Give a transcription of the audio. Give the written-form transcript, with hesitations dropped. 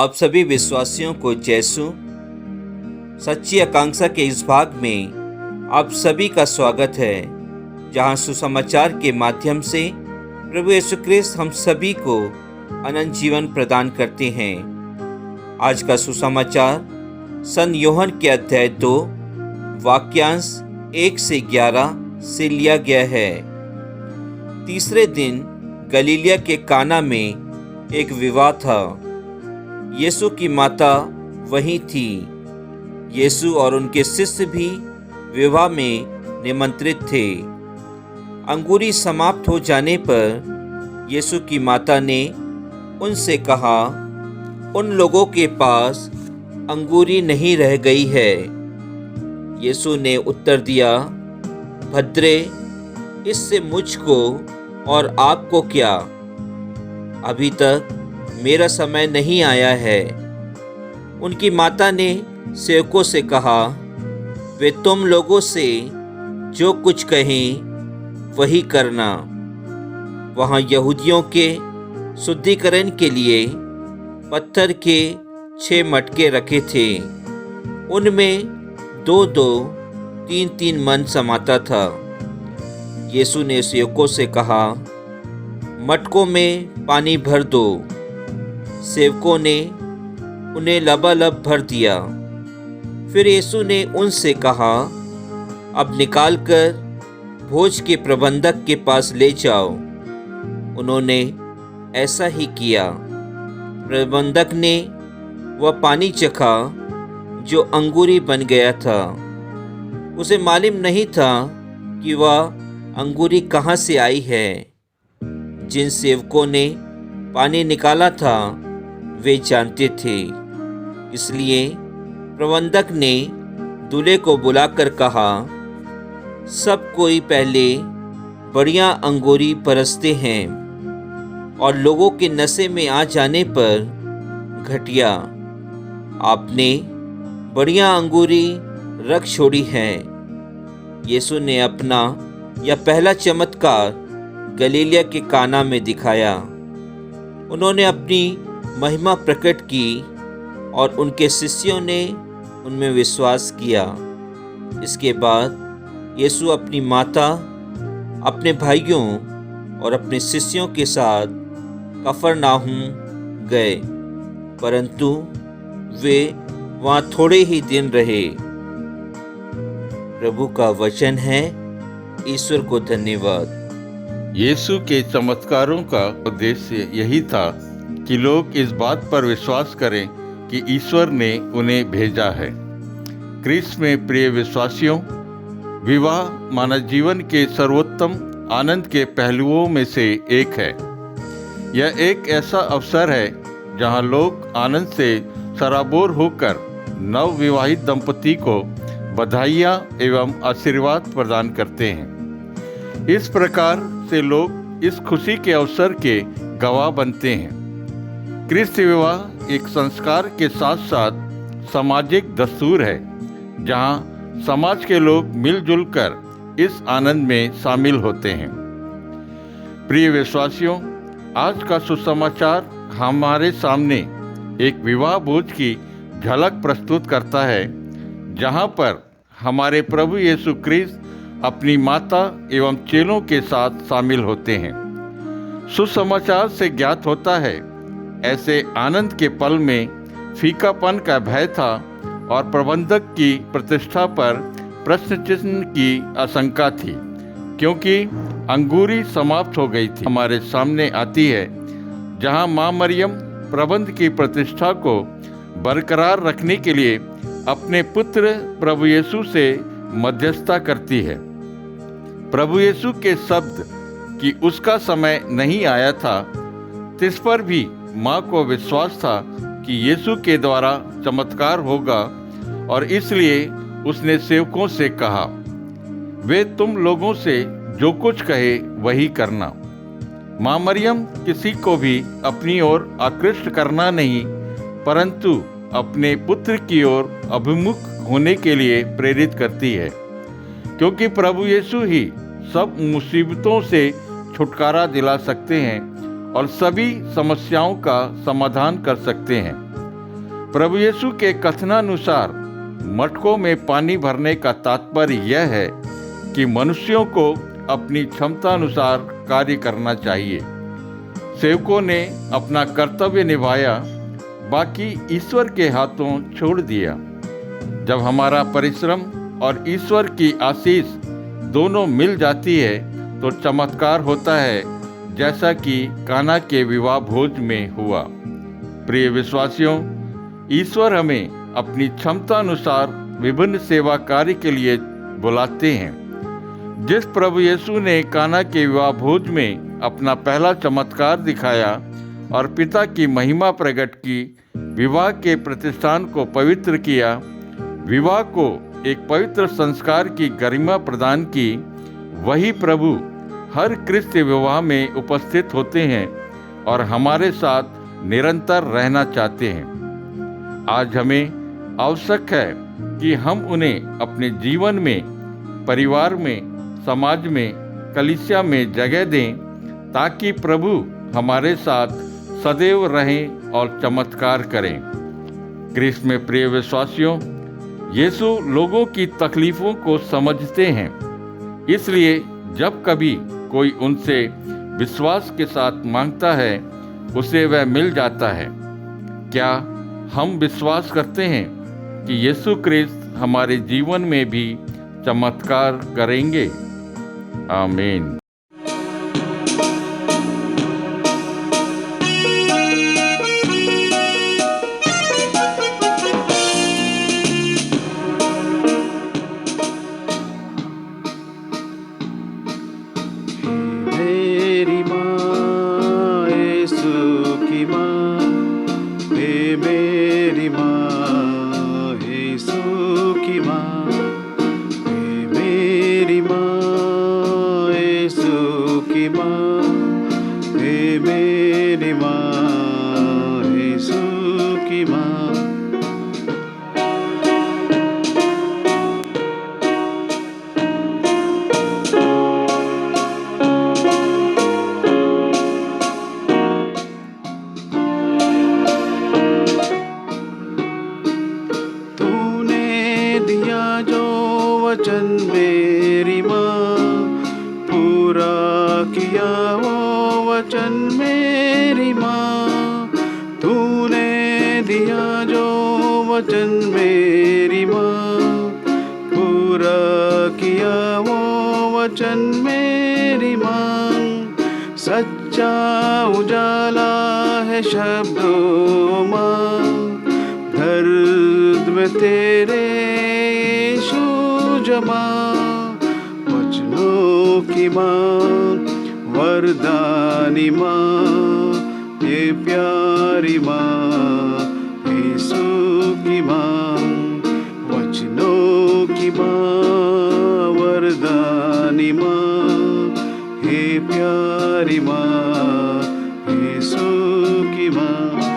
आप सभी विश्वासियों को जैसु सच्ची आकांक्षा के इस भाग में आप सभी का स्वागत है, जहां सुसमाचार के माध्यम से प्रभु यीशु ख्रिस्त हम सभी को अनंत जीवन प्रदान करते हैं। आज का सुसमाचार सन यूहन्ना के अध्याय 2 वाक्यांश 1 से 11 से लिया गया है। तीसरे दिन गलीलिया के काना में एक विवाह था। यीशु की माता वहीं थी। यीशु और उनके शिष्य भी विवाह में निमंत्रित थे। अंगूरी समाप्त हो जाने पर यीशु की माता ने उनसे कहा, उन लोगों के पास अंगूरी नहीं रह गई है। यीशु ने उत्तर दिया, भद्रे, इससे मुझको और आपको क्या? अभी तक मेरा समय नहीं आया है। उनकी माता ने सेवकों से कहा, वे तुम लोगों से जो कुछ कहें वही करना। वहाँ यहूदियों के शुद्धिकरण के लिए पत्थर के 6 मटके रखे थे। उनमें 2-2, 3-3 मन समाता था। यीशु ने सेवकों से कहा, मटकों में पानी भर दो। सेवकों ने उन्हें लबालब भर दिया। फिर यीशु ने उनसे कहा, अब निकालकर भोज के प्रबंधक के पास ले जाओ। उन्होंने ऐसा ही किया। प्रबंधक ने वह पानी चखा जो अंगूरी बन गया था। उसे मालूम नहीं था कि वह अंगूरी कहाँ से आई है। जिन सेवकों ने पानी निकाला था वे जानते थे। इसलिए प्रबंधक ने दूल्हे को बुलाकर कहा, सब कोई पहले बढ़िया अंगूरी परसते हैं और लोगों के नशे में आ जाने पर घटिया। आपने बढ़िया अंगूरी रख छोड़ी है। यीशु ने अपना यह पहला चमत्कार गलीलिया के काना में दिखाया। उन्होंने अपनी महिमा प्रकट की और उनके शिष्यों ने उनमें विश्वास किया। इसके बाद यीशु अपनी माता, अपने भाइयों और अपने शिष्यों के साथ कफरनाहूम गए, परंतु वे वहाँ थोड़े ही दिन रहे। प्रभु का वचन है। ईश्वर को धन्यवाद। यीशु के चमत्कारों का उद्देश्य यही था कि लोग इस बात पर विश्वास करें कि ईश्वर ने उन्हें भेजा है। ख्रिस्त में प्रिय विश्वासियों, विवाह मानव जीवन के सर्वोत्तम आनंद के पहलुओं में से एक है। यह एक ऐसा अवसर है जहां लोग आनंद से सराबोर होकर नव विवाहित दंपति को बधाइयाँ एवं आशीर्वाद प्रदान करते हैं। इस प्रकार से लोग इस खुशी के अवसर के गवाह बनते हैं। ख्रिस्त विवाह एक संस्कार के साथ साथ सामाजिक दस्तूर है, जहां समाज के लोग मिलजुल कर इस आनंद में शामिल होते हैं। प्रिय विश्वासियों, आज का सुसमाचार हमारे सामने एक विवाह भोज की झलक प्रस्तुत करता है, जहां पर हमारे प्रभु यीशु ख्रिस्त अपनी माता एवं चेलों के साथ शामिल होते हैं। सुसमाचार से ज्ञात होता है, ऐसे आनंद के पल में फीकापन का भय था और प्रबंधक की प्रतिष्ठा पर प्रश्न चिन्ह की आशंका थी, क्योंकि अंगूरी समाप्त हो गई थी। हमारे सामने आती है जहां मां मरियम प्रबंध की प्रतिष्ठा को बरकरार रखने के लिए अपने पुत्र प्रभु यीशु से मध्यस्थता करती है। प्रभु यीशु के शब्द कि उसका समय नहीं आया था, इस पर भी माँ को विश्वास था कि यीशु के द्वारा चमत्कार होगा और इसलिए उसने सेवकों से कहा, वे तुम लोगों से जो कुछ कहे वही करना। माँ मरियम किसी को भी अपनी ओर आकृष्ट करना नहीं, परंतु अपने पुत्र की ओर अभिमुख होने के लिए प्रेरित करती है, क्योंकि प्रभु यीशु ही सब मुसीबतों से छुटकारा दिला सकते हैं और सभी समस्याओं का समाधान कर सकते हैं। प्रभु यीशु के कथनानुसार मटकों में पानी भरने का तात्पर्य यह है कि मनुष्यों को अपनी क्षमतानुसार कार्य करना चाहिए। सेवकों ने अपना कर्तव्य निभाया, बाकी ईश्वर के हाथों छोड़ दिया। जब हमारा परिश्रम और ईश्वर की आशीष दोनों मिल जाती है तो चमत्कार होता है, जैसा कि काना के विवाह भोज में हुआ। प्रिय विश्वासियों, ईश्वर हमें अपनी क्षमता अनुसार विभिन्न सेवा कार्य के लिए बुलाते हैं। जिस प्रभु यीशु ने काना के विवाह भोज में अपना पहला चमत्कार दिखाया और पिता की महिमा प्रकट की, विवाह के प्रतिष्ठान को पवित्र किया, विवाह को एक पवित्र संस्कार की गरिमा प्रदान की, वही प्रभु हर क्रिस्तीय विवाह में उपस्थित होते हैं और हमारे साथ निरंतर रहना चाहते हैं। आज हमें आवश्यक है कि हम उन्हें अपने जीवन में, परिवार में, समाज में, कलीसिया में जगह दें, ताकि प्रभु हमारे साथ सदैव रहें और चमत्कार करें। क्रिस्त में प्रिय विश्वासियों, यीशु लोगों की तकलीफों को समझते हैं, इसलिए जब कभी कोई उनसे विश्वास के साथ मांगता है, उसे वह मिल जाता है। क्या हम विश्वास करते हैं कि यीशु क्रिस्त हमारे जीवन में भी चमत्कार करेंगे? आमीन। मेरी माँ यीशु की माँ, हे मेरी माँ यीशु की माँ, हे मेरी माँ यीशु की माँ, हे मेरी माँ यीशु की माँ। वचन मेरी माँ, पूरा किया वो वचन मेरी माँ। तूने दिया जो वचन मेरी माँ, पूरा किया वो वचन मेरी माँ। सच्चा उजाला है शब्दों माँ, दर्द में तेरे जमा। वचनों की माँ, वरदानी माँ, ये प्यारी माँ यीशु की माँ। वचनों की माँ, वरदानी माँ, ये प्यारी माँ यीशु की माँ।